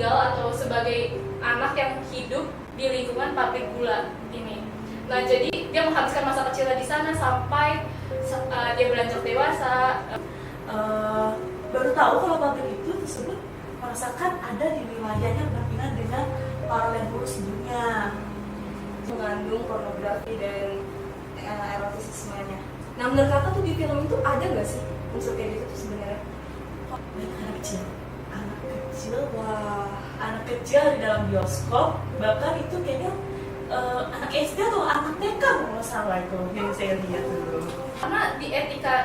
tinggal atau sebagai anak yang hidup di lingkungan pabrik gula ini. Nah, jadi dia menghabiskan masa kecilnya di sana sampai dia beranjak dewasa. Baru tahu kalau pabrik itu tersebut merasakan ada di wilayahnya berpindah dengan paralel guru sebelumnya, mengandung pornografi dan erotisismenya. Nah, menurut kakak tuh di film itu ada nggak sih unsur kayak gitu tuh sebenarnya? banyak anak kecil, wah, anak kecil di dalam bioskop, bahkan itu kayaknya anak SD atau anak TK kalau nggak salah itu yang saya lihat dulu. Karena di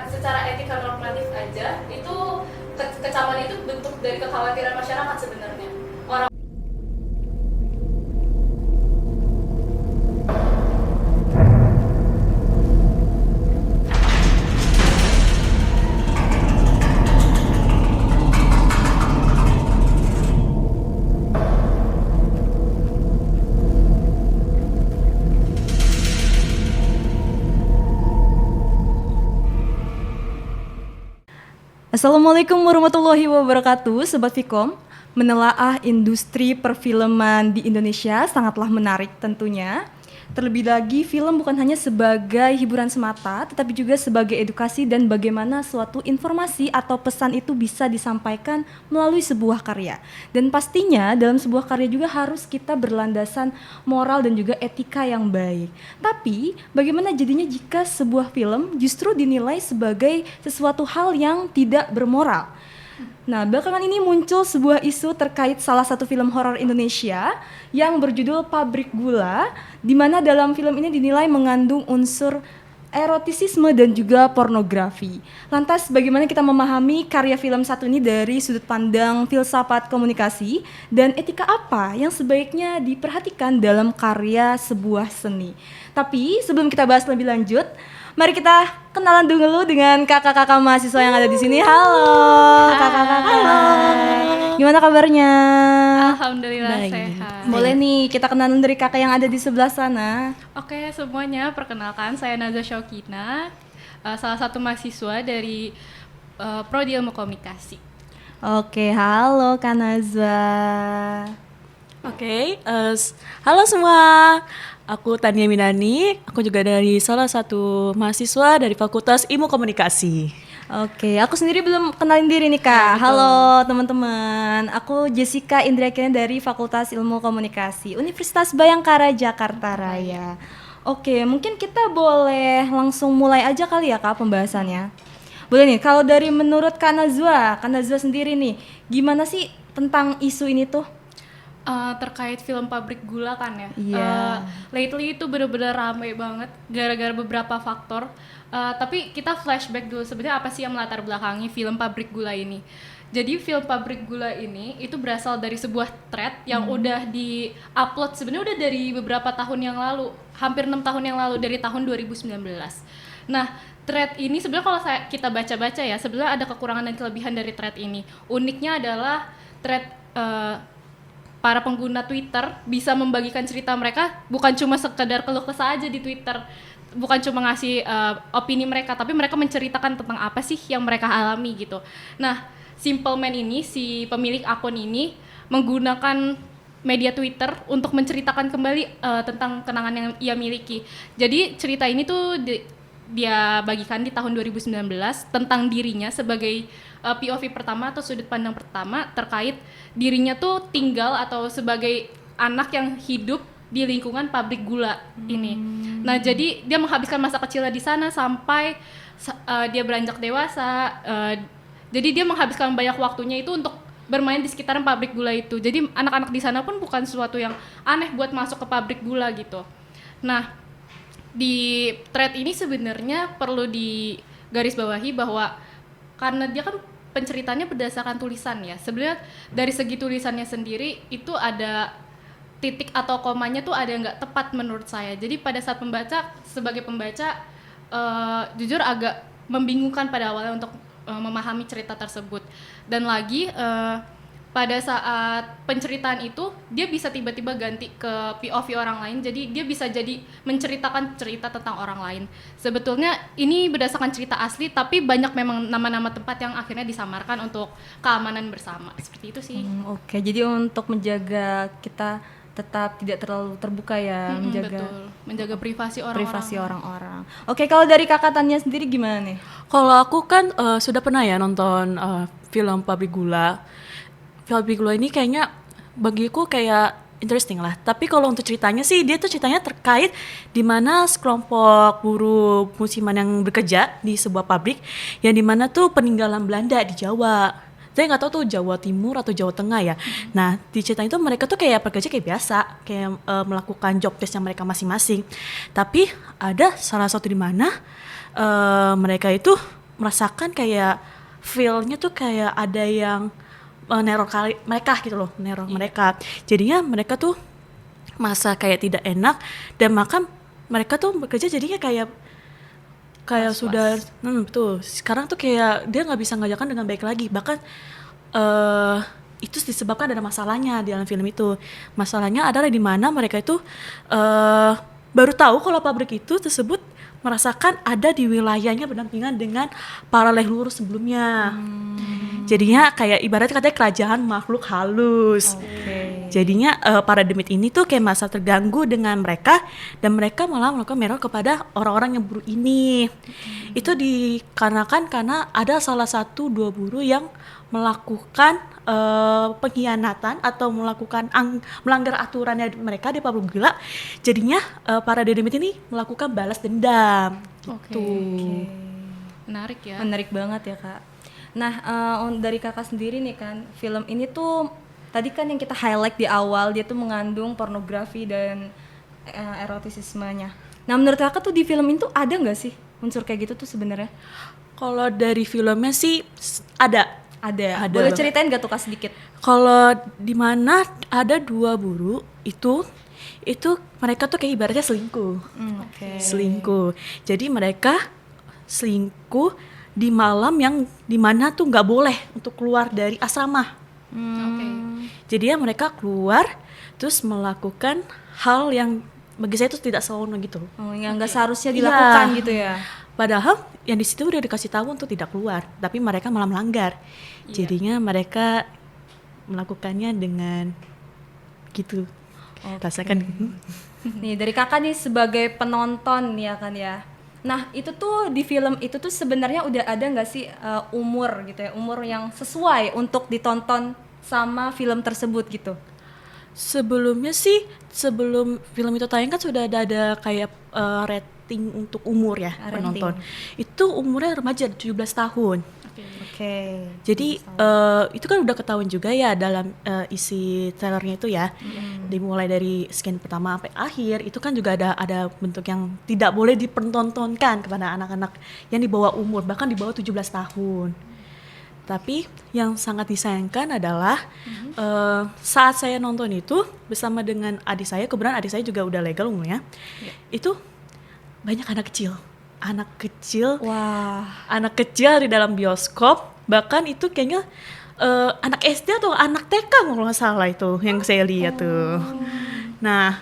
secara etika normatif aja itu kecaman itu bentuk dari kekhawatiran masyarakat sebenarnya. Orang Assalamualaikum warahmatullahi wabarakatuh, Sobat Fikom. Menelaah industri perfilman di Indonesia sangatlah menarik tentunya. Terlebih lagi, film bukan hanya sebagai hiburan semata, tetapi juga sebagai edukasi dan bagaimana suatu informasi atau pesan itu bisa disampaikan melalui sebuah karya. Dan pastinya dalam sebuah karya juga harus kita berlandasan moral dan juga etika yang baik. Tapi, bagaimana jadinya jika sebuah film justru dinilai sebagai sesuatu hal yang tidak bermoral? Nah, belakangan ini muncul sebuah isu terkait salah satu film horor Indonesia yang berjudul Pabrik Gula, di mana dalam film ini dinilai mengandung unsur erotisisme dan juga pornografi. Lantas, bagaimana kita memahami karya film satu ini dari sudut pandang filsafat komunikasi dan etika apa yang sebaiknya diperhatikan dalam karya sebuah seni? Tapi, sebelum kita bahas lebih lanjut, mari kita kenalan dulu dengan kakak-kakak mahasiswa yang ada di sini. Halo, kakak-kakak. Halo. Gimana kabarnya? alhamdulillah Baik. sehat. Boleh nih kita kenalan dari kakak yang ada di sebelah sana. Oke, semuanya perkenalkan saya Naza Syokina, salah satu mahasiswa dari Prodi Ilmu Komunikasi. Oke, halo Kak Nazwa. Oke, halo semua. Aku Tania Minani, aku juga dari salah satu mahasiswa dari Fakultas Ilmu Komunikasi. Oke, aku sendiri belum kenalin diri nih Kak. Halo teman-teman, aku Jessica Indriakina dari Fakultas Ilmu Komunikasi Universitas Bhayangkara Jakarta Raya. Oke, mungkin kita boleh langsung mulai aja kali ya Kak pembahasannya. Boleh nih, kalau dari menurut Kak Nazwa sendiri nih, gimana sih tentang isu ini tuh? Terkait film Pabrik Gula kan ya. Iya. Lately itu benar-benar ramai banget gara-gara beberapa faktor. Tapi kita flashback dulu sebenarnya apa sih yang melatar belakangi film Pabrik Gula ini. Jadi film Pabrik Gula ini itu berasal dari sebuah thread yang udah di-upload sebenarnya udah dari beberapa tahun yang lalu, hampir 6 tahun yang lalu, dari tahun 2019. Nah, thread ini sebenarnya kalau kita baca-baca ya, sebenarnya ada kekurangan dan kelebihan dari thread ini. Uniknya adalah thread para pengguna Twitter bisa membagikan cerita mereka, bukan cuma sekedar keluh kesah aja di Twitter, bukan cuma ngasih opini mereka, tapi mereka menceritakan tentang apa sih yang mereka alami gitu. Nah, Simple Man ini, si pemilik akun ini menggunakan media Twitter untuk menceritakan kembali tentang kenangan yang ia miliki. Jadi cerita ini tuh dia bagikan di tahun 2019 tentang dirinya sebagai POV pertama atau sudut pandang pertama terkait dirinya tuh tinggal atau sebagai anak yang hidup di lingkungan pabrik gula ini. Nah, jadi dia menghabiskan masa kecilnya di sana sampai dia beranjak dewasa. Jadi dia menghabiskan banyak waktunya itu untuk bermain di sekitaran pabrik gula itu. Jadi anak-anak di sana pun bukan sesuatu yang aneh buat masuk ke pabrik gula gitu. Nah, di thread ini sebenarnya perlu digarisbawahi bahwa karena dia kan penceritanya berdasarkan tulisan ya. Sebenarnya dari segi tulisannya sendiri itu ada titik atau komanya tuh ada yang nggak tepat menurut saya. Jadi pada saat sebagai pembaca jujur agak membingungkan pada awalnya untuk memahami cerita tersebut. Dan lagi pada saat penceritaan itu dia bisa tiba-tiba ganti ke POV orang lain, jadi dia bisa jadi menceritakan cerita tentang orang lain. Sebetulnya ini berdasarkan cerita asli, tapi banyak memang nama-nama tempat yang akhirnya disamarkan untuk keamanan bersama, seperti itu sih. Oke, jadi untuk menjaga kita tetap tidak terlalu terbuka ya, Betul, menjaga privasi orang-orang. Oke, kalau dari Kakak Tania sendiri gimana nih? Kalau aku kan sudah pernah ya nonton film Pabrik Gula. Pabrik Gula ini kayaknya bagiku kayak interesting lah. Tapi kalau untuk ceritanya sih, dia tuh ceritanya terkait di mana sekelompok buruh musiman yang bekerja di sebuah pabrik yang dimana tuh peninggalan Belanda di Jawa. Saya nggak tahu tuh Jawa Timur atau Jawa Tengah ya. Nah di cerita itu mereka tuh kayak bekerja kayak biasa, kayak melakukan job desknya mereka masing-masing. Tapi ada salah satu di mana mereka itu merasakan kayak feel-nya tuh kayak ada yang neror kali mereka gitu loh, neror mereka. Jadinya mereka tuh masa kayak tidak enak dan maka mereka tuh bekerja jadinya kayak sudah betul. Sekarang tuh kayak dia nggak bisa ngajarkan dengan baik lagi. Bahkan itu disebabkan ada masalahnya di dalam film itu. Masalahnya adalah di mana mereka itu baru tahu kalau pabrik itu tersebut merasakan ada di wilayahnya berdampingan dengan para leluhur sebelumnya. Jadinya kayak ibaratnya katanya kerajaan makhluk halus. Jadinya para demit ini tuh kayak merasa terganggu dengan mereka dan mereka malah melakukan teror kepada orang-orang yang buruh ini. Itu dikarenakan karena ada salah satu dua buruh yang melakukan pengkhianatan atau melakukan melanggar aturannya mereka di pabrik gula. Jadinya para demit ini melakukan balas dendam. Gitu. Menarik ya. Menarik banget ya Kak. Nah dari Kakak sendiri nih kan, film ini tuh tadi kan yang kita highlight di awal dia tuh mengandung pornografi dan erotisismenya. Nah menurut Kakak tuh di film itu ada nggak sih unsur kayak gitu tuh sebenarnya? Kalau dari filmnya sih ada. Boleh ceritain gak tuh Kak sedikit? Kalau di mana ada dua buruh itu mereka tuh kayak ibaratnya selingkuh. Selingkuh. Jadi mereka selingkuh di malam yang dimana tuh nggak boleh untuk keluar dari asrama. Jadi ya mereka keluar terus melakukan hal yang bagi saya itu tidak senonoh gitu. Yang nggak seharusnya dilakukan gitu ya. Padahal yang di situ udah dikasih tahu untuk tidak keluar, tapi mereka malah melanggar. Jadinya mereka melakukannya dengan gitu. Rasakan. Nih dari Kakak nih sebagai penonton ya kan ya. Nah itu tuh di film itu tuh sebenarnya udah ada nggak sih umur gitu ya, umur yang sesuai untuk ditonton sama film tersebut gitu? Sebelumnya sih, sebelum film itu tayang kan sudah ada kayak rating untuk umur ya penonton. Itu umurnya remaja 17 tahun. Jadi itu kan udah ketahuan juga ya dalam isi trailernya itu ya. Dimulai dari scan pertama sampai akhir itu kan juga ada bentuk yang tidak boleh dipertontonkan kepada anak-anak yang di bawah umur, bahkan di bawah 17 tahun. Tapi yang sangat disayangkan adalah saat saya nonton itu bersama dengan adik saya, kebetulan adik saya juga udah legal umurnya, itu banyak anak kecil, anak kecil di dalam bioskop, bahkan itu kayaknya anak SD atau anak TK kalau nggak salah itu yang saya lihat tuh. Nah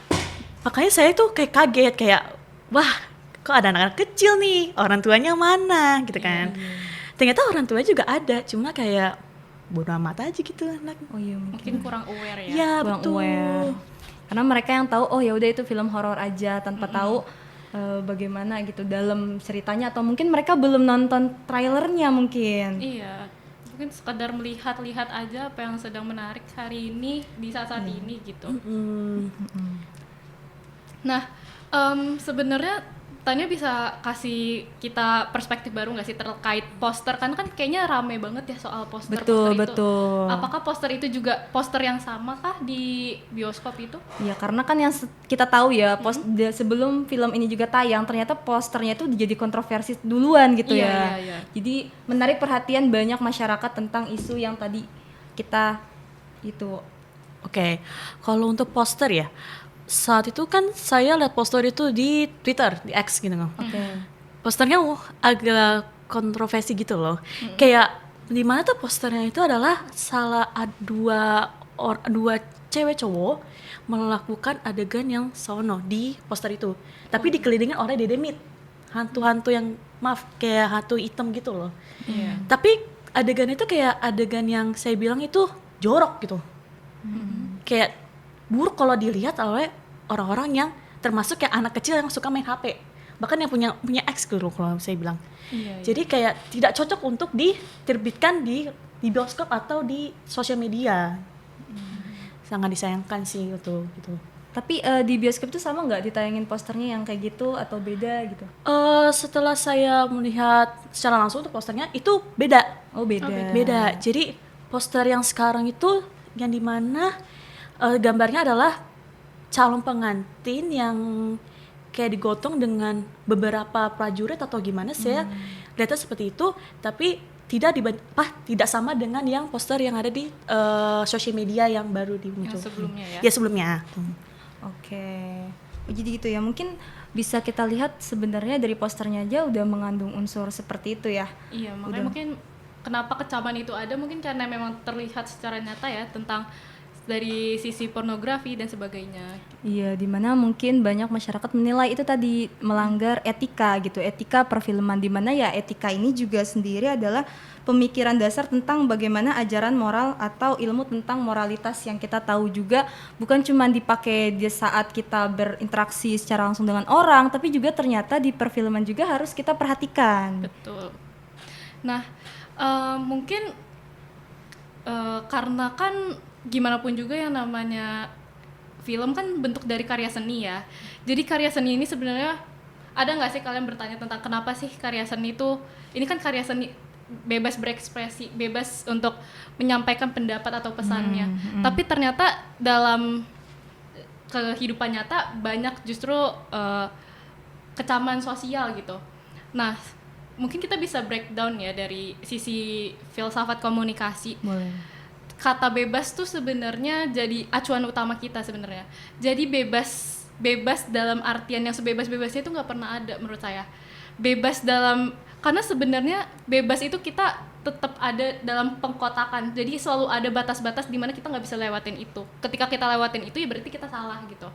makanya saya tuh kayak kaget, kayak wah kok ada anak-anak kecil nih, orang tuanya mana gitu kan. Ternyata orang tua juga ada, cuma kayak bodo amat aja gitu anak. Mungkin kurang aware ya. Iya kurang betul. aware. Karena mereka yang tahu ya udah itu film horor aja tanpa tahu bagaimana gitu dalam ceritanya, atau mungkin mereka belum nonton trailernya mungkin. Iya, mungkin sekedar melihat-lihat aja apa yang sedang menarik hari ini di saat-saat ini gitu. Nah, sebenarnya Tania bisa kasih kita perspektif baru nggak sih terkait poster, kan kayaknya rame banget ya soal poster itu. Betul. Apakah poster itu juga poster yang sama kah di bioskop itu? Ya karena kan yang kita tahu ya sebelum film ini juga tayang ternyata posternya itu jadi kontroversi duluan gitu ya. Jadi menarik perhatian banyak masyarakat tentang isu yang tadi kita itu. Oke, kalau untuk poster ya, saat itu kan saya lihat poster itu di Twitter, di X gitu kan. Posternya agak kontroversi gitu loh. Kayak di mana tuh posternya itu adalah dua cewek cowok melakukan adegan yang sono di poster itu, tapi dikelilingin oleh dedemit, hantu-hantu yang maaf kayak hantu hitam gitu loh. Tapi adegan itu kayak adegan yang saya bilang itu jorok gitu, kayak buruk kalau dilihat oleh orang-orang yang termasuk yang anak kecil yang suka main HP, bahkan yang punya X gitu kalau saya bilang. Jadi kayak tidak cocok untuk diterbitkan di bioskop atau di sosial media. Sangat disayangkan sih itu gitu. Tapi di bioskop itu sama nggak ditayangin posternya yang kayak gitu atau beda gitu? Setelah saya melihat secara langsung untuk posternya itu beda. Oh beda. Beda. Jadi poster yang sekarang itu yang dimana gambarnya adalah calon pengantin yang kayak digotong dengan beberapa prajurit atau gimana, saya lihatnya seperti itu, tapi tidak sama dengan yang poster yang ada di sosial media yang baru dimuncul. Yang sebelumnya ya? Ya sebelumnya. Oke. Jadi gitu ya, mungkin bisa kita lihat sebenarnya dari posternya aja udah mengandung unsur seperti itu ya. Iya, makanya mungkin kenapa kecaman itu ada mungkin karena memang terlihat secara nyata ya tentang dari sisi pornografi dan sebagainya. Iya, dimana mungkin banyak masyarakat menilai itu tadi melanggar etika gitu, etika perfilman, dimana ya etika ini juga sendiri adalah pemikiran dasar tentang bagaimana ajaran moral atau ilmu tentang moralitas yang kita tahu juga bukan cuma dipakai di saat kita berinteraksi secara langsung dengan orang, tapi juga ternyata di perfilman juga harus kita perhatikan. Betul. Nah, mungkin karena kan gimana pun juga yang namanya film kan bentuk dari karya seni ya. Jadi karya seni ini sebenarnya ada nggak sih kalian bertanya tentang kenapa sih karya seni itu, ini kan karya seni bebas berekspresi, bebas untuk menyampaikan pendapat atau pesannya. Tapi ternyata dalam kehidupan nyata banyak justru kecaman sosial gitu. Nah, mungkin kita bisa breakdown ya dari sisi filsafat komunikasi. Boleh. Kata bebas tuh sebenarnya jadi acuan utama kita sebenarnya. Jadi bebas dalam artian yang sebebas-bebasnya itu nggak pernah ada menurut saya. Bebas karena sebenarnya bebas itu kita tetap ada dalam pengkotakan. Jadi selalu ada batas-batas di mana kita nggak bisa lewatin itu. Ketika kita lewatin itu ya berarti kita salah gitu.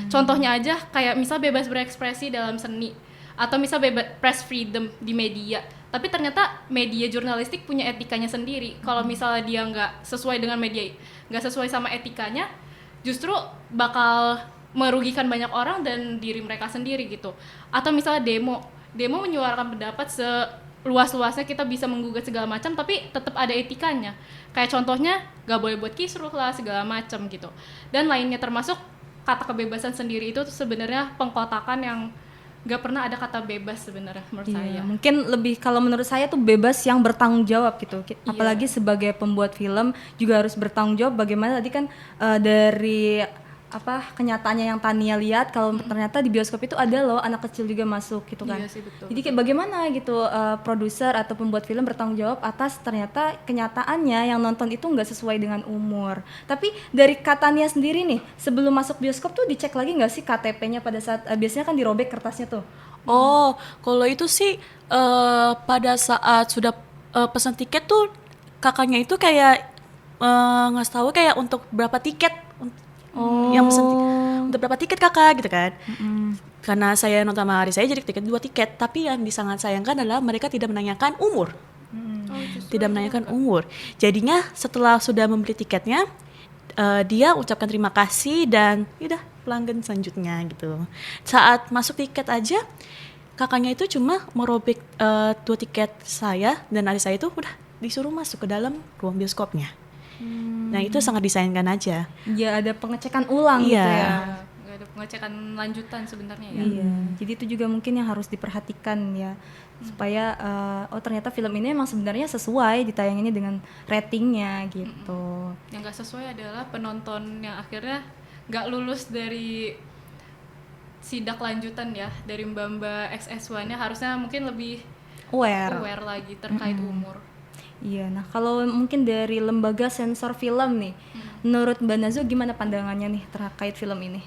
Contohnya aja kayak misal bebas berekspresi dalam seni atau misal bebas press freedom di media. Tapi ternyata media jurnalistik punya etikanya sendiri. Kalau misalnya dia nggak sesuai dengan media, nggak sesuai sama etikanya, justru bakal merugikan banyak orang dan diri mereka sendiri gitu. Atau misalnya demo menyuarakan pendapat seluas-luasnya, kita bisa menggugat segala macam, tapi tetap ada etikanya. Kayak contohnya nggak boleh buat kisruh lah segala macam gitu. Dan lainnya termasuk kata kebebasan sendiri itu sebenarnya pengkotakan yang nggak pernah ada kata bebas sebenarnya menurut saya. Mungkin lebih kalau menurut saya tuh bebas yang bertanggung jawab gitu. Apalagi sebagai pembuat film juga harus bertanggung jawab. Bagaimana tadi kan dari kenyataannya yang Tania lihat, kalau ternyata di bioskop itu ada loh anak kecil juga masuk gitu kan. Iya sih, betul. Jadi kayak bagaimana gitu produser atau pembuat film bertanggung jawab atas ternyata kenyataannya yang nonton itu nggak sesuai dengan umur. Tapi dari Kak Tania sendiri nih, sebelum masuk bioskop tuh dicek lagi nggak sih KTP-nya pada saat biasanya kan dirobek kertasnya tuh. Oh, kalau itu sih pada saat sudah pesan tiket tuh kakaknya itu kayak ngasih tahu kayak untuk berapa tiket. Yang pesan untuk berapa tiket kakak gitu kan. Karena saya nonton sama adik saya jadi tiket 2 tiket, tapi yang sangat sayangkan adalah mereka tidak menanyakan umur. Tidak menanyakan umur. Jadinya setelah sudah membeli tiketnya, dia ucapkan terima kasih dan udah pelanggan selanjutnya gitu. Saat masuk tiket aja kakaknya itu cuma merobek 2 tiket saya dan adik saya itu udah disuruh masuk ke dalam ruang bioskopnya. Nah itu sangat disayangkan aja. Ya ada pengecekan ulang gitu ya. Nggak ada pengecekan lanjutan sebenarnya ya. Iya. Jadi itu juga mungkin yang harus diperhatikan ya, supaya ternyata film ini emang sebenarnya sesuai ditayanginnya dengan ratingnya gitu. Yang nggak sesuai adalah penonton yang akhirnya nggak lulus dari sidak lanjutan ya, dari Mbak XS1-nya harusnya mungkin lebih aware lagi terkait umur. Iya, nah kalau mungkin dari lembaga sensor film nih, menurut Mbak Nazo gimana pandangannya nih terkait film ini?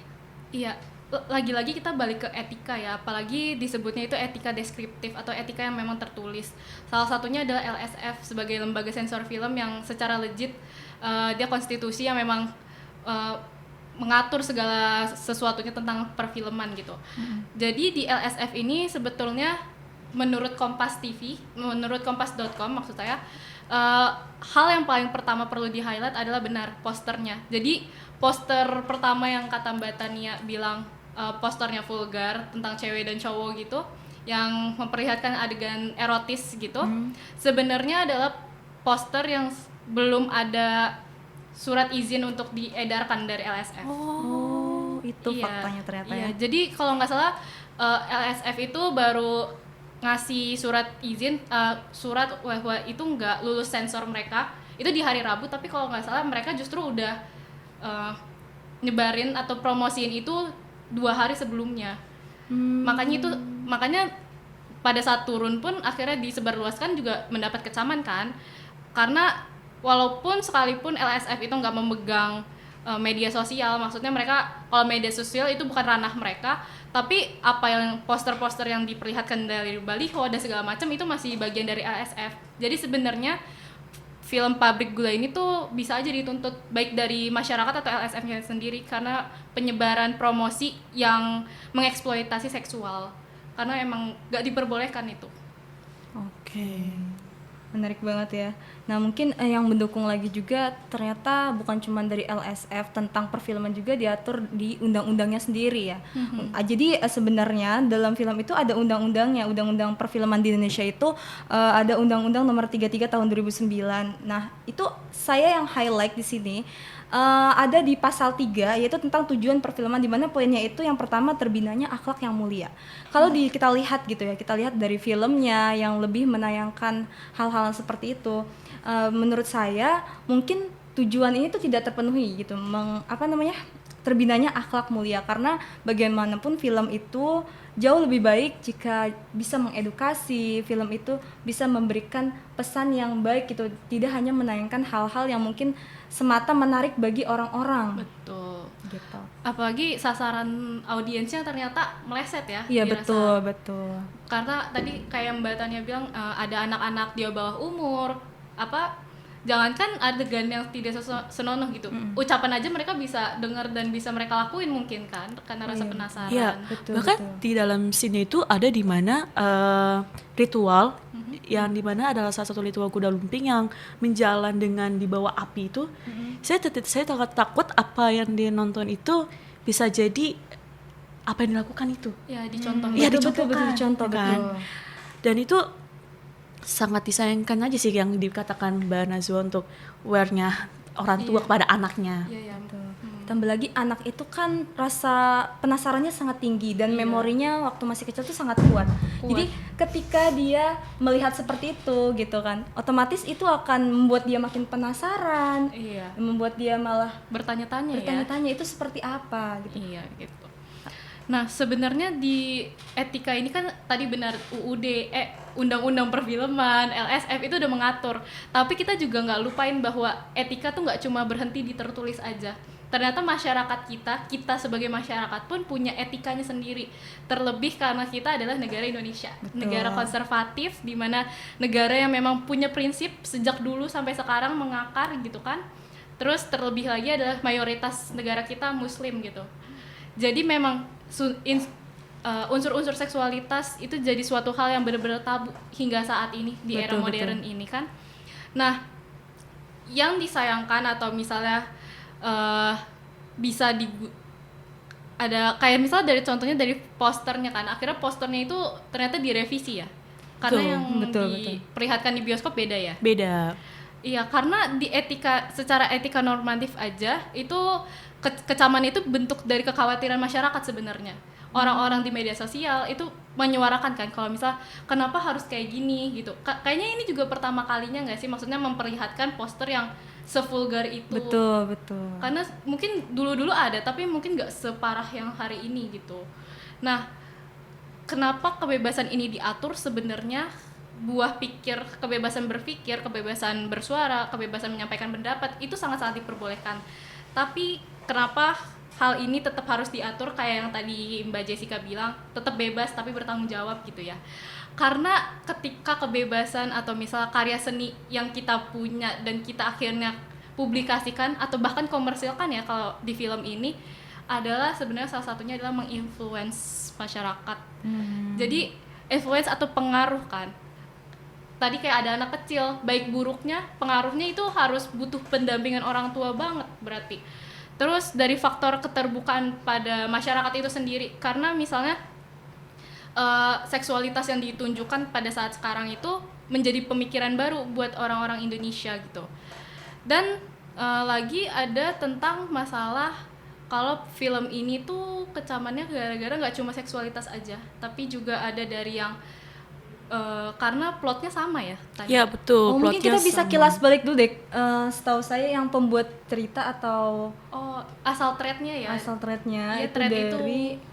Iya, lagi-lagi kita balik ke etika ya, apalagi disebutnya itu etika deskriptif atau etika yang memang tertulis. Salah satunya adalah LSF sebagai lembaga sensor film yang secara legit dia konstitusi yang memang mengatur segala sesuatunya tentang perfilman gitu. Jadi di LSF ini sebetulnya menurut Kompas TV, menurut kompas.com maksud saya, hal yang paling pertama perlu di-highlight adalah benar posternya. Jadi poster pertama yang kata Mbak Tania bilang posternya vulgar tentang cewek dan cowok gitu, yang memperlihatkan adegan erotis gitu, sebenarnya adalah poster yang belum ada surat izin untuk diedarkan dari LSF. Oh, itu Iya, faktanya ternyata iya. ya. Jadi kalau nggak salah LSF itu baru ngasih surat izin, surat bahwa itu nggak lulus sensor mereka itu di hari Rabu, tapi kalau nggak salah mereka justru udah nyebarin atau promosiin itu 2 hari sebelumnya. Makanya pada saat turun pun akhirnya disebarluaskan juga mendapat kecaman kan, karena walaupun sekalipun LSF itu nggak memegang media sosial, maksudnya mereka kalau media sosial itu bukan ranah mereka, tapi apa yang poster-poster yang diperlihatkan dari baliho dan segala macam itu masih bagian dari LSF. Jadi sebenarnya film Pabrik Gula ini tuh bisa aja dituntut baik dari masyarakat atau LSF-nya sendiri karena penyebaran promosi yang mengeksploitasi seksual, karena emang nggak diperbolehkan itu. Oke. Menarik banget ya. Nah mungkin yang mendukung lagi juga ternyata bukan cuma dari LSF, tentang perfilman juga diatur di undang-undangnya sendiri ya. Jadi sebenarnya dalam film itu ada undang-undangnya, undang-undang perfilman di Indonesia itu ada Undang-Undang Nomor 33 Tahun 2009. Nah itu saya yang highlight di sini. Ada di pasal 3 yaitu tentang tujuan perfilman, di mana poinnya itu yang pertama terbinanya akhlak yang mulia. Kalau kita lihat gitu ya, kita lihat dari filmnya yang lebih menayangkan hal-hal seperti itu, menurut saya mungkin tujuan ini tuh tidak terpenuhi gitu, terbinanya akhlak mulia, karena bagaimanapun film itu jauh lebih baik jika bisa mengedukasi, film itu bisa memberikan pesan yang baik gitu, tidak hanya menayangkan hal-hal yang mungkin semata menarik bagi orang-orang. Betul. Gitu. Apalagi sasaran audiensnya ternyata meleset ya. Iya dirasa. betul. Karena tadi kayak Mbak Tania bilang ada anak-anak di bawah umur, jangankan adegan yang tidak senonoh gitu, ucapan aja mereka bisa dengar dan bisa mereka lakuin mungkin kan, karena rasa penasaran. Iya, betul, bahkan betul. di dalam scene itu ada di mana ritual yang di mana adalah salah satu ritual kuda lumping yang menjalan dengan di bawah api itu. Saya takut apa yang dia nonton itu bisa jadi apa yang dilakukan itu. Ya dicontoh. Iya, betul, dicontohkan, dicontoh, kan? betul. Dan itu sangat disayangkan aja sih yang dikatakan Mbak Nazwa untuk aware-nya orang tua kepada anaknya. Iya. Tambah lagi anak itu kan rasa penasarannya sangat tinggi dan memorinya waktu masih kecil tuh sangat kuat. Jadi ketika dia melihat seperti itu gitu kan, otomatis itu akan membuat dia makin penasaran, Iya. membuat dia malah Bertanya-tanya ya. bertanya-tanya itu seperti apa gitu. Iya gitu. Nah sebenarnya di etika ini kan tadi benar Undang-Undang Perfilman, LSF itu udah mengatur. Tapi kita juga nggak lupain bahwa etika tuh nggak cuma berhenti di tertulis aja. Ternyata masyarakat kita sebagai masyarakat pun punya etikanya sendiri. Terlebih karena kita adalah negara Indonesia, negara konservatif, di mana negara yang memang punya prinsip sejak dulu sampai sekarang mengakar gitu kan. Terus terlebih lagi adalah mayoritas negara kita Muslim gitu. Jadi memang unsur-unsur seksualitas itu jadi suatu hal yang benar-benar tabu hingga saat ini di era modern ini kan. Nah, yang disayangkan atau misalnya bisa ada kayak misalnya dari contohnya dari posternya kan, akhirnya posternya itu ternyata direvisi ya, karena yang diperlihatkan di bioskop beda ya. Beda. Iya, karena secara etika normatif aja itu kecaman itu bentuk dari kekhawatiran masyarakat sebenarnya. Orang-orang di media sosial itu menyuarakan kan kalau misal kenapa harus kayak gini gitu. Kayaknya ini juga pertama kalinya nggak sih, maksudnya memperlihatkan poster yang sevulgar itu. Betul. Karena mungkin dulu ada tapi mungkin nggak separah yang hari ini gitu. Nah, kenapa kebebasan ini diatur sebenarnya? Buah pikir, kebebasan berpikir, kebebasan bersuara, kebebasan menyampaikan pendapat itu sangat-sangat diperbolehkan. Tapi kenapa hal ini tetap harus diatur kayak yang tadi Mbak Jessica bilang, tetap bebas tapi bertanggung jawab gitu ya. Karena ketika kebebasan atau misal karya seni yang kita punya dan kita akhirnya publikasikan atau bahkan komersilkan ya kalau di film ini, adalah sebenarnya salah satunya adalah menginfluence masyarakat. Jadi influence atau pengaruh kan. Tadi kayak ada anak kecil, baik buruknya pengaruhnya itu harus butuh pendampingan orang tua banget berarti. Terus dari faktor keterbukaan pada masyarakat itu sendiri, karena misalnya seksualitas yang ditunjukkan pada saat sekarang itu menjadi pemikiran baru buat orang-orang Indonesia gitu. Dan lagi ada tentang masalah kalau film ini tuh kecamannya gara-gara nggak cuma seksualitas aja, tapi juga ada dari yang karena plotnya sama ya tadi. Ya betul. Mungkin plotnya kita bisa sama. kilas balik dulu deh. Setahu saya yang pembuat cerita atau Oh, asal thread-nya ya. asal threadnya Iya, itu thread dari itu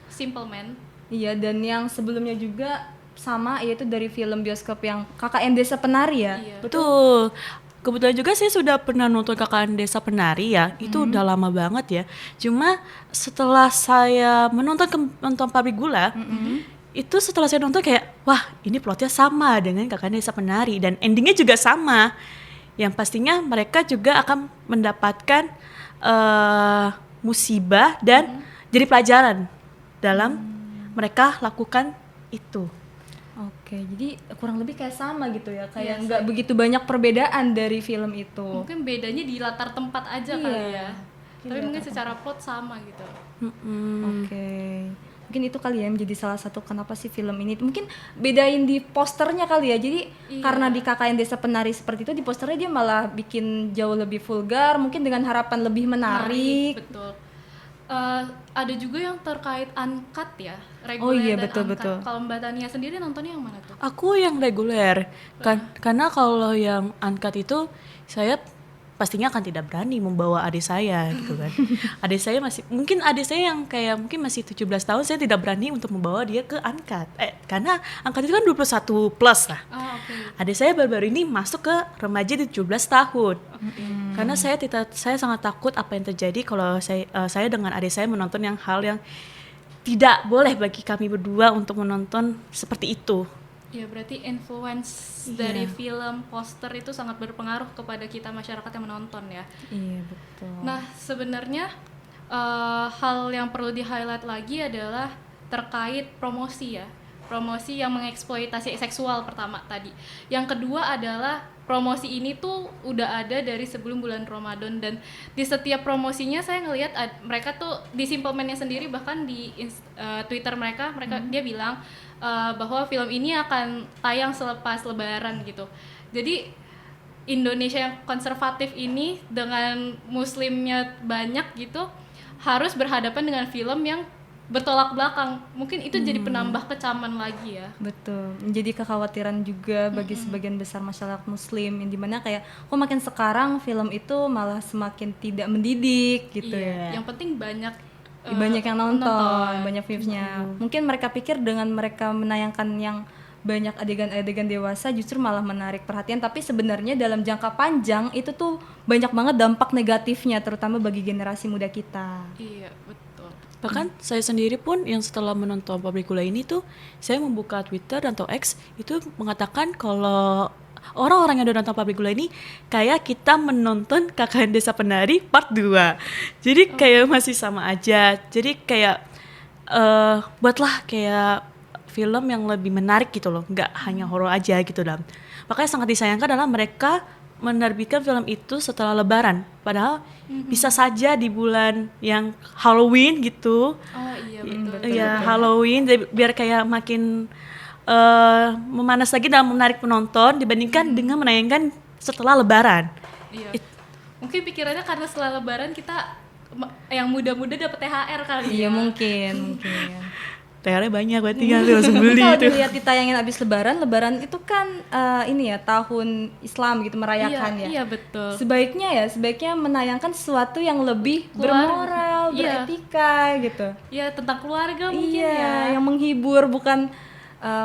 Simple Man. iya, dan yang sebelumnya juga sama, yaitu dari film bioskop yang KKN Desa Penari ya. Iya. Betul. Kebetulan juga saya sudah pernah nonton KKN Desa Penari ya. Itu udah lama banget ya. Cuma setelah saya nonton Pabrik Gula, itu setelah saya nonton kayak, wah ini plotnya sama dengan KKN Desa Penari dan endingnya juga sama. Yang pastinya mereka juga akan mendapatkan musibah dan jadi pelajaran dalam mereka lakukan itu. Oke, jadi kurang lebih kayak sama gitu ya, kayak Iya, nggak begitu banyak perbedaan dari film itu. Mungkin bedanya di latar tempat aja Iya. kali ya. Mungkin Tapi di mungkin latar secara plot sama gitu. Oke, mungkin itu kali ya yang menjadi salah satu kenapa sih film ini mungkin bedain di posternya kali ya. Jadi Iya. karena di KKN Desa Penari seperti itu, di posternya dia malah bikin jauh lebih vulgar, mungkin dengan harapan lebih menarik. Betul. Ada juga yang terkait uncut ya, Oh reguler iya, dan betul, uncut. betul. Kalau Mbak Tania sendiri nontonnya yang mana tuh? Aku yang reguler, karena kalau yang uncut itu saya pastinya akan tidak berani membawa adik saya gitu kan. Adik saya mungkin adik saya yang kayak mungkin masih 17 tahun, saya tidak berani untuk membawa dia ke uncut. Karena uncut itu kan 21 plus lah. Ah, oke. Adik saya baru-baru ini masuk ke remaja di 17 tahun. Karena saya sangat takut apa yang terjadi kalau saya dengan adik saya menonton hal yang tidak boleh bagi kami berdua untuk menonton seperti itu. Ya berarti influence Iya. dari film, poster itu sangat berpengaruh kepada kita masyarakat yang menonton ya. Iya, betul. Nah sebenarnya hal yang perlu di-highlight lagi adalah terkait promosi ya. Promosi yang mengeksploitasi seksual pertama tadi. Yang kedua adalah promosi ini tuh udah ada dari sebelum bulan Ramadan, dan di setiap promosinya saya ngelihat mereka tuh di Simple Man-nya sendiri, bahkan di Twitter mereka dia bilang bahwa film ini akan tayang selepas Lebaran gitu. Jadi Indonesia yang konservatif ini dengan muslimnya banyak gitu harus berhadapan dengan film yang bertolak belakang. Mungkin itu jadi penambah kecaman lagi ya. Betul, menjadi kekhawatiran juga bagi sebagian besar masyarakat muslim, yang dimana kayak kok makin sekarang film itu malah semakin tidak mendidik gitu Iya. ya. Yang penting banyak Banyak yang nonton, banyak views-nya. Mungkin mereka pikir dengan mereka menayangkan yang banyak adegan-adegan dewasa justru malah menarik perhatian, tapi sebenarnya dalam jangka panjang itu tuh banyak banget dampak negatifnya, terutama bagi generasi muda kita. Iya, betul. Bahkan saya sendiri pun yang setelah menonton Pabrik Gula ini tuh, saya membuka Twitter atau X itu mengatakan kalau orang-orang yang udah nonton Pabrik Gula ini kayak kita menonton KKN Desa Penari part 2. Jadi kayak masih sama aja. Jadi kayak buatlah kayak film yang lebih menarik gitu loh, nggak hanya horor aja gitu lah. Makanya sangat disayangkan adalah mereka menerbitkan film itu setelah Lebaran, padahal bisa saja di bulan yang Halloween gitu. Oh iya betul. Ya Halloween, jadi biar kayak makin memanas lagi dalam menarik penonton dibandingkan dengan menayangkan setelah Lebaran. Iya. Mungkin pikirannya karena setelah Lebaran kita yang muda-muda dapat THR kali Iya ya. mungkin. THR-nya banyak berarti kan langsung beli Kalau itu. dilihat ditayangin abis Lebaran itu kan ini ya tahun Islam gitu, merayakan ya. Iya betul. Sebaiknya menayangkan sesuatu yang lebih bermoral, Iya. beretika gitu. Ya tentang keluarga mungkin Iya, ya. yang menghibur, bukan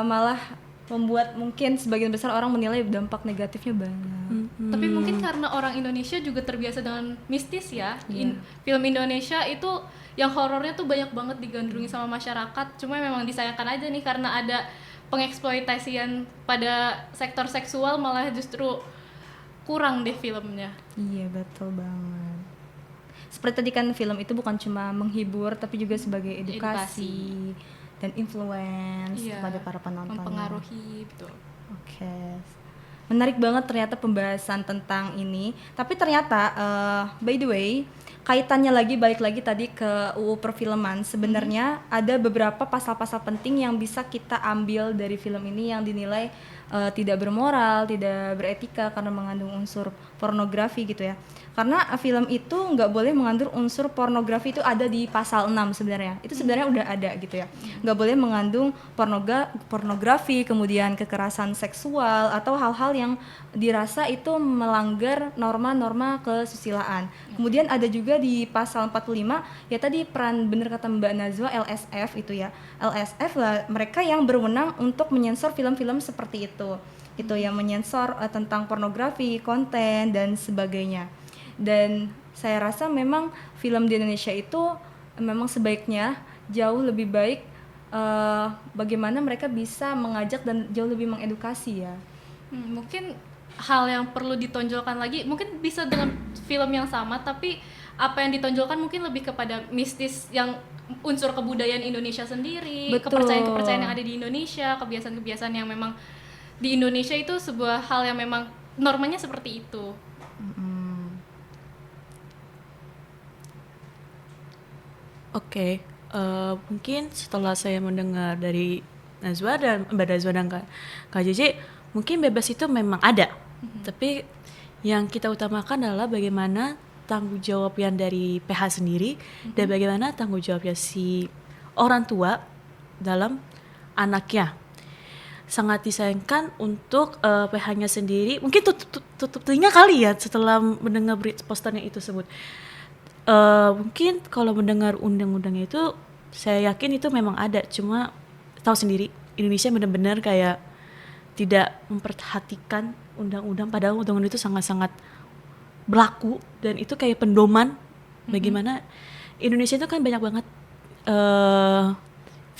malah membuat mungkin sebagian besar orang menilai dampak negatifnya banyak. Tapi mungkin karena orang Indonesia juga terbiasa dengan mistis ya. Film Indonesia itu yang horornya tuh banyak banget digandrungi sama masyarakat. Cuma memang disayangkan aja nih karena ada pengeksploitasian pada sektor seksual, malah justru kurang deh filmnya. Iya, betul banget. Seperti tadi kan film itu bukan cuma menghibur tapi juga sebagai edukasi dan influence Iya, kepada para penonton. mempengaruhi, betul. Oke. Menarik banget ternyata pembahasan tentang ini. Tapi ternyata by the way, kaitannya lagi balik lagi tadi ke UU Perfilman. Sebenarnya ada beberapa pasal-pasal penting yang bisa kita ambil dari film ini yang dinilai tidak bermoral, tidak beretika karena mengandung unsur pornografi gitu ya. Karena film itu nggak boleh mengandung unsur pornografi, itu ada di pasal 6 sebenarnya. Itu sebenarnya udah ada gitu ya. Nggak boleh mengandung pornografi, kemudian kekerasan seksual atau hal-hal yang dirasa itu melanggar norma-norma kesusilaan. Kemudian ada juga di pasal 45 ya tadi peran, bener kata Mbak Nazwa, LSF itu ya. LSF lah mereka yang berwenang untuk menyensor film-film seperti itu. Itu yang menyensor tentang pornografi, konten dan sebagainya. Dan saya rasa memang film di Indonesia itu memang sebaiknya jauh lebih baik bagaimana mereka bisa mengajak dan jauh lebih mengedukasi ya. Mungkin hal yang perlu ditonjolkan lagi, mungkin bisa dengan film yang sama, tapi apa yang ditonjolkan mungkin lebih kepada mistis yang unsur kebudayaan Indonesia sendiri, Betul. kepercayaan-kepercayaan yang ada di Indonesia, kebiasaan-kebiasaan yang memang di Indonesia itu sebuah hal yang memang normanya seperti itu. Oke, mungkin setelah saya mendengar dari Nazwa dan Mbak Nazwa dan Kak JJ, mungkin bebas itu memang ada. Tapi yang kita utamakan adalah bagaimana tanggung jawab yang dari PH sendiri dan bagaimana tanggung jawabnya si orang tua dalam anaknya. Sangat disayangkan untuk PH-nya sendiri, mungkin tutup telinga kali ya setelah mendengar posternya itu sebut. Mungkin kalau mendengar undang-undangnya itu saya yakin itu memang ada, cuma tahu sendiri Indonesia benar-benar kayak tidak memperhatikan undang-undang, padahal undang-undang itu sangat-sangat berlaku dan itu kayak pendoman bagaimana Indonesia itu kan banyak banget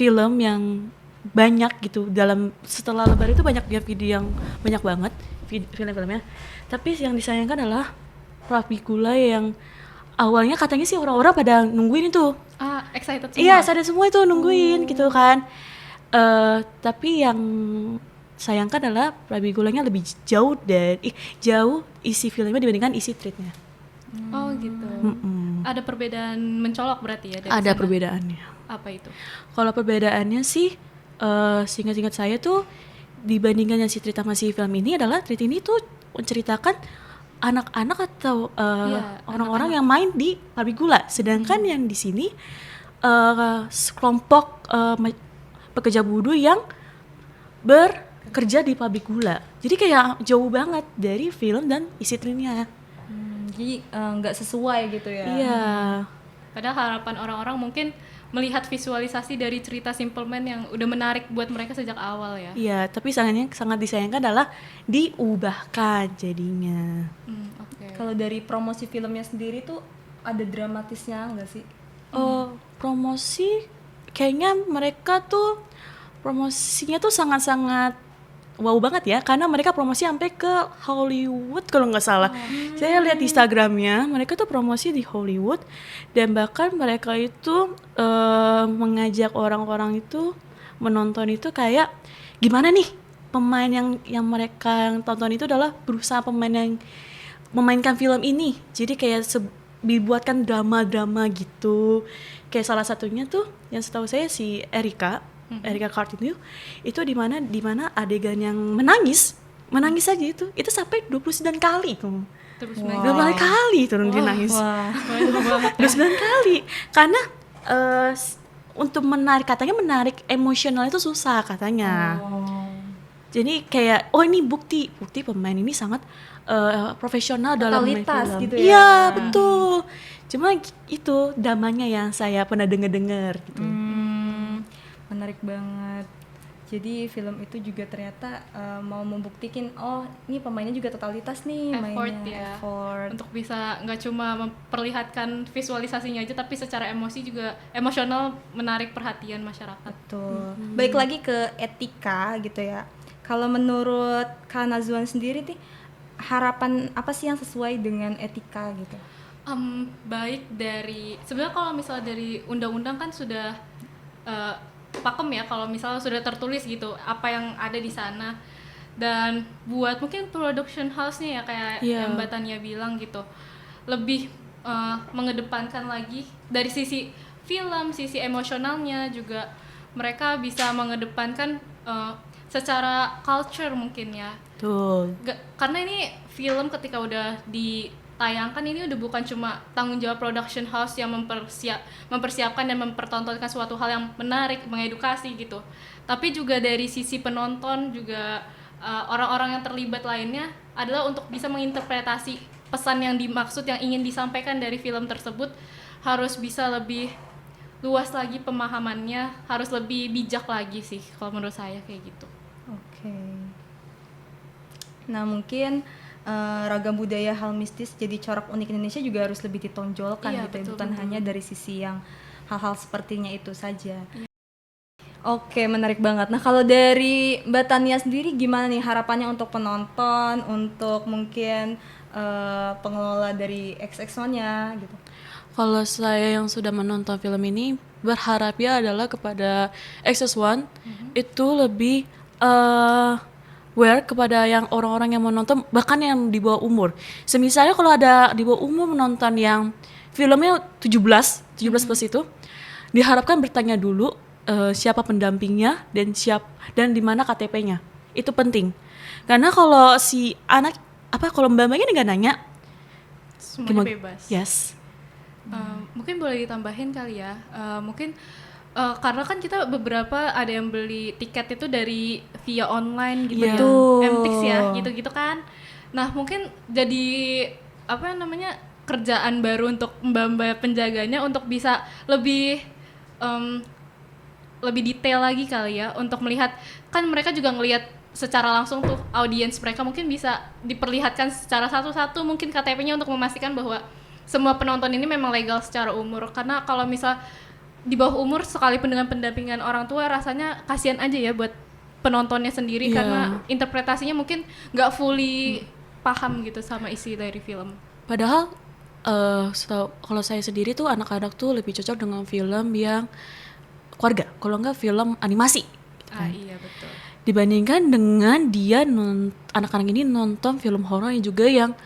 film yang banyak gitu, dalam setelah lebaran itu banyak ya video yang banyak banget film-filmnya, tapi yang disayangkan adalah Rapi Gula yang awalnya katanya sih orang-orang pada nungguin itu. Excited semua. Iya, ada semua itu nungguin gitu kan. Tapi yang sayangkan adalah Rapi Gulanya lebih jauh jauh isi filmnya dibandingkan isi treatnya. Oh gitu. Ada perbedaan mencolok berarti ya dari Ada sana? perbedaannya. Apa itu? Kalau perbedaannya sih, seingat-ingat saya tuh dibandingkan yang si treat sama si film ini adalah treat ini tuh menceritakan anak-anak atau orang-orang yang main di pabrik gula, sedangkan yang di sini sekelompok pekerja buruh yang bekerja di pabrik gula. Jadi kayak jauh banget dari film dan isi treatnya. Jadi nggak sesuai gitu ya. Iya. Padahal harapan orang-orang mungkin melihat visualisasi dari cerita Simple Man yang udah menarik buat mereka sejak awal ya. Iya, tapi sangat disayangkan adalah diubahkan jadinya. Oke. Kalau dari promosi filmnya sendiri tuh ada dramatisnya nggak sih? Promosi kayaknya mereka tuh promosinya tuh sangat-sangat wow banget ya, karena mereka promosi sampai ke Hollywood kalau nggak salah. Saya lihat di Instagramnya mereka tuh promosi di Hollywood dan bahkan mereka itu mengajak orang-orang itu menonton itu kayak gimana nih pemain yang mereka yang tonton itu adalah berusaha pemain yang memainkan film ini. Jadi kayak dibuatkan drama-drama gitu. Kayak salah satunya tuh yang setahu saya si Erika Kartini itu di mana adegan yang menangis aja itu sampai 29 kali tuh. Terus 29 kali turun dia nangis. banyak banget. 29 kali karena untuk menarik emosional itu susah katanya. Jadi kayak ini bukti pemain ini sangat profesional dalam main Totalitas film. gitu ya. Iya, betul. Cuma itu damanya yang saya pernah dengar gitu. Menarik banget. Jadi film itu juga ternyata mau membuktikan, oh ini pemainnya juga totalitas nih, Effort mainnya ya. effort. Untuk bisa nggak cuma memperlihatkan visualisasinya aja, tapi secara emosi juga emosional menarik perhatian masyarakat. Betul. Baik lagi ke etika gitu ya. Kalau menurut Kak Nazwan sendiri nih, harapan apa sih yang sesuai dengan etika gitu? Baik dari sebenarnya kalau misalnya dari undang-undang kan sudah pakem ya, kalau misalnya sudah tertulis gitu apa yang ada di sana, dan buat mungkin production house-nya ya kayak Iya. yang Mbak Tania bilang gitu, lebih mengedepankan lagi dari sisi film, sisi emosionalnya juga mereka bisa mengedepankan secara culture mungkin ya. Tuh. Karena ini film ketika udah ditayangkan ini udah bukan cuma tanggung jawab production house yang mempersiapkan dan mempertontonkan suatu hal yang menarik, mengedukasi gitu, tapi juga dari sisi penonton juga orang-orang yang terlibat lainnya adalah untuk bisa menginterpretasi pesan yang dimaksud, yang ingin disampaikan dari film tersebut, harus bisa lebih luas lagi pemahamannya, harus lebih bijak lagi sih kalau menurut saya kayak gitu. Oke. Nah mungkin ragam budaya hal mistis jadi corak unik Indonesia juga harus lebih ditonjolkan Iya, gitu ya, betul, bukan betul. hanya dari sisi yang hal-hal sepertinya itu saja. Oke, menarik banget. Nah kalau dari Mbak Tania sendiri gimana nih harapannya untuk penonton, untuk mungkin pengelola dari XX1-nya gitu? Kalau saya yang sudah menonton film ini berharapnya adalah kepada XS1 itu lebih aware kepada yang orang-orang yang menonton, bahkan yang di bawah umur. Semisalnya kalau ada di bawah umur menonton yang filmnya 17 plus itu, diharapkan bertanya dulu siapa pendampingnya dan di mana KTP-nya. Itu penting. Karena kalau si anak kalau mbak-mbaknya nggak nanya, Semuanya bebas. Yes. Mungkin boleh ditambahin kali ya, mungkin karena kan kita beberapa ada yang beli tiket itu dari via online gitu Iya. ya, Betul. MTX ya, gitu-gitu kan. Nah mungkin jadi apa namanya kerjaan baru untuk mbak-mbak penjaganya untuk bisa lebih lebih detail lagi kali ya, untuk melihat, kan mereka juga ngelihat secara langsung tuh audiens mereka, mungkin bisa diperlihatkan secara satu-satu mungkin KTP-nya untuk memastikan bahwa semua penonton ini memang legal secara umur. Karena kalau misal di bawah umur sekalipun dengan pendampingan orang tua, rasanya kasihan aja ya buat penontonnya sendiri. Iya. Karena interpretasinya mungkin nggak fully paham gitu sama isi dari film. Padahal kalau saya sendiri tuh anak-anak tuh lebih cocok dengan film yang keluarga, kalau enggak film animasi. Iya betul. Dibandingkan dengan anak-anak ini nonton film horor yang juga yang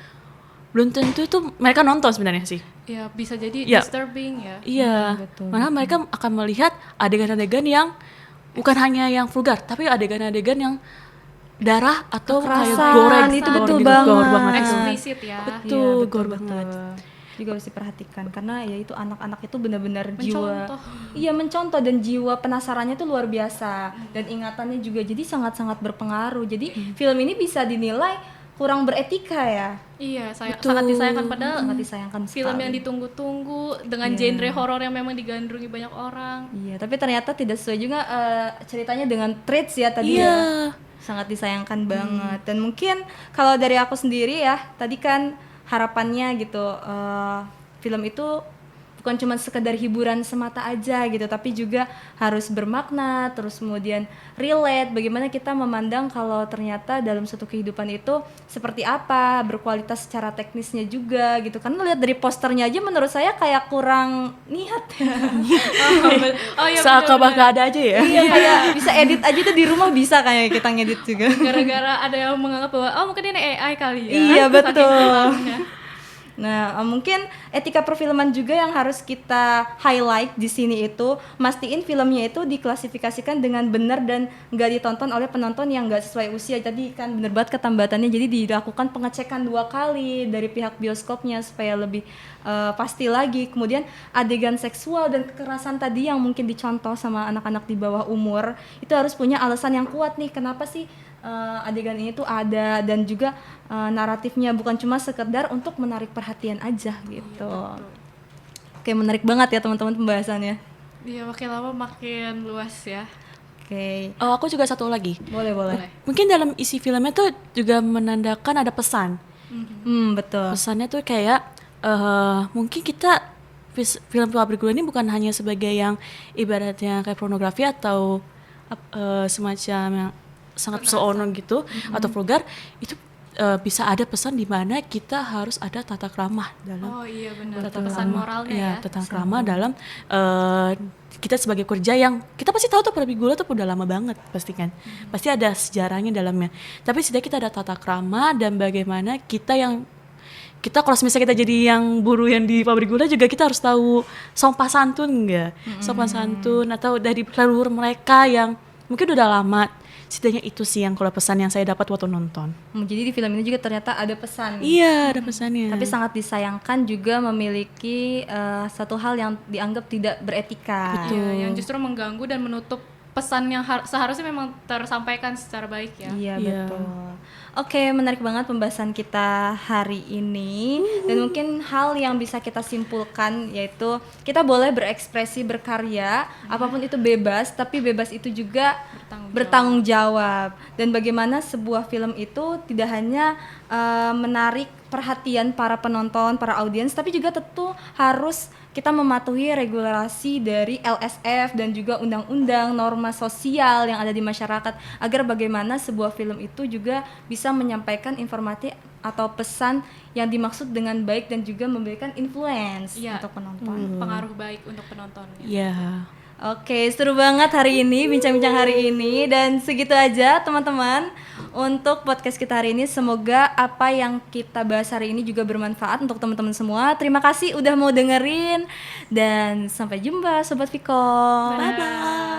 belum tentu tuh mereka nonton sebenarnya sih. Ya bisa jadi Iya. disturbing ya. Iya, betul. malah mereka akan melihat adegan-adegan yang bukan hanya yang vulgar, tapi adegan-adegan yang darah atau kayak Kekerasan, goreng itu gore betul gitu, gore banget. Eksplisit ya. Betul, Iya, gore banget. Juga harus diperhatikan karena ya itu anak-anak itu benar-benar jiwa, Mencontoh. iya mencontoh, dan jiwa penasarannya tuh luar biasa dan ingatannya juga jadi sangat-sangat berpengaruh. Jadi film ini bisa dinilai kurang beretika ya. Iya, Betul. sangat disayangkan, padahal Sangat disayangkan film sekali. yang ditunggu-tunggu dengan Iya. genre horor yang memang digandrungi banyak orang. Iya, tapi ternyata tidak sesuai juga ceritanya dengan traits ya tadi Iya. ya. Sangat disayangkan banget. Dan mungkin kalau dari aku sendiri ya, tadi kan harapannya gitu, film itu bukan cuma sekedar hiburan semata aja gitu, tapi juga harus bermakna, terus kemudian relate bagaimana kita memandang kalau ternyata dalam suatu kehidupan itu seperti apa, berkualitas secara teknisnya juga gitu. Karena lihat dari posternya aja menurut saya kayak kurang niat ya. Oh iya, Seakan-akan benar-benar. ada aja ya. Iya, kayak bisa edit aja tuh di rumah bisa kayak kita ngedit juga. Gara-gara ada yang menganggap bahwa oh mungkin ini AI kali ya. Iya, Saking betul. gelapnya. Nah, mungkin etika perfilman juga yang harus kita highlight di sini itu, mastiin filmnya itu diklasifikasikan dengan benar dan nggak ditonton oleh penonton yang nggak sesuai usia. Jadi kan bener banget ketambatannya, jadi dilakukan pengecekan 2 kali dari pihak bioskopnya supaya lebih pasti lagi. Kemudian adegan seksual dan kekerasan tadi yang mungkin dicontoh sama anak-anak di bawah umur, itu harus punya alasan yang kuat nih, kenapa sih adegan ini tuh ada, dan juga naratifnya bukan cuma sekedar untuk menarik perhatian aja gitu. Oke, menarik banget ya teman-teman pembahasannya. Iya, makin lama makin luas ya. Oke. Oh, aku juga satu lagi. Boleh. Mungkin dalam isi filmnya tuh juga menandakan ada pesan. Betul. Pesannya tuh kayak mungkin kita film Pabrik Gula ini bukan hanya sebagai yang ibaratnya kayak pornografi atau semacam yang sangat seono gitu atau vulgar, itu bisa ada pesan di mana kita harus ada tata krama dalam Oh iya benar. tata Pesan krama, moralnya ya, ya. tata krama dalam kita sebagai kerja yang kita pasti tahu tuh Pabrik Gula tuh udah lama banget pasti kan, pasti ada sejarahnya dalamnya. Tapi setidaknya kita ada tata krama dan bagaimana kita kalau misalnya kita jadi yang buruh yang di pabrik gula juga kita harus tahu sopan santun enggak, sopan santun atau dari leluhur mereka yang mungkin udah lama. Setidaknya itu sih yang kalau pesan yang saya dapat waktu nonton. Jadi di film ini juga ternyata ada pesan. Iya, ada pesannya. Tapi sangat disayangkan juga memiliki satu hal yang dianggap tidak beretika. Iya, yang justru mengganggu dan menutup pesan yang seharusnya memang tersampaikan secara baik ya. Iya, Iya. betul. Oke, menarik banget pembahasan kita hari ini. Dan mungkin hal yang bisa kita simpulkan yaitu kita boleh berekspresi, berkarya, apapun itu bebas, tapi bebas itu juga bertanggung jawab. Dan bagaimana sebuah film itu tidak hanya menarik perhatian para penonton, para audiens, tapi juga tentu harus kita mematuhi regulasi dari LSF dan juga undang-undang norma sosial yang ada di masyarakat agar bagaimana sebuah film itu juga bisa menyampaikan informasi atau pesan yang dimaksud dengan baik dan juga memberikan influence Iya. untuk penonton. Pengaruh baik untuk penonton. Iya. Oke, seru banget hari ini, bincang-bincang hari ini. Dan segitu aja teman-teman untuk podcast kita hari ini. Semoga apa yang kita bahas hari ini juga bermanfaat untuk teman-teman semua. Terima kasih udah mau dengerin. Dan sampai jumpa Sobat Vkom. Bye-bye.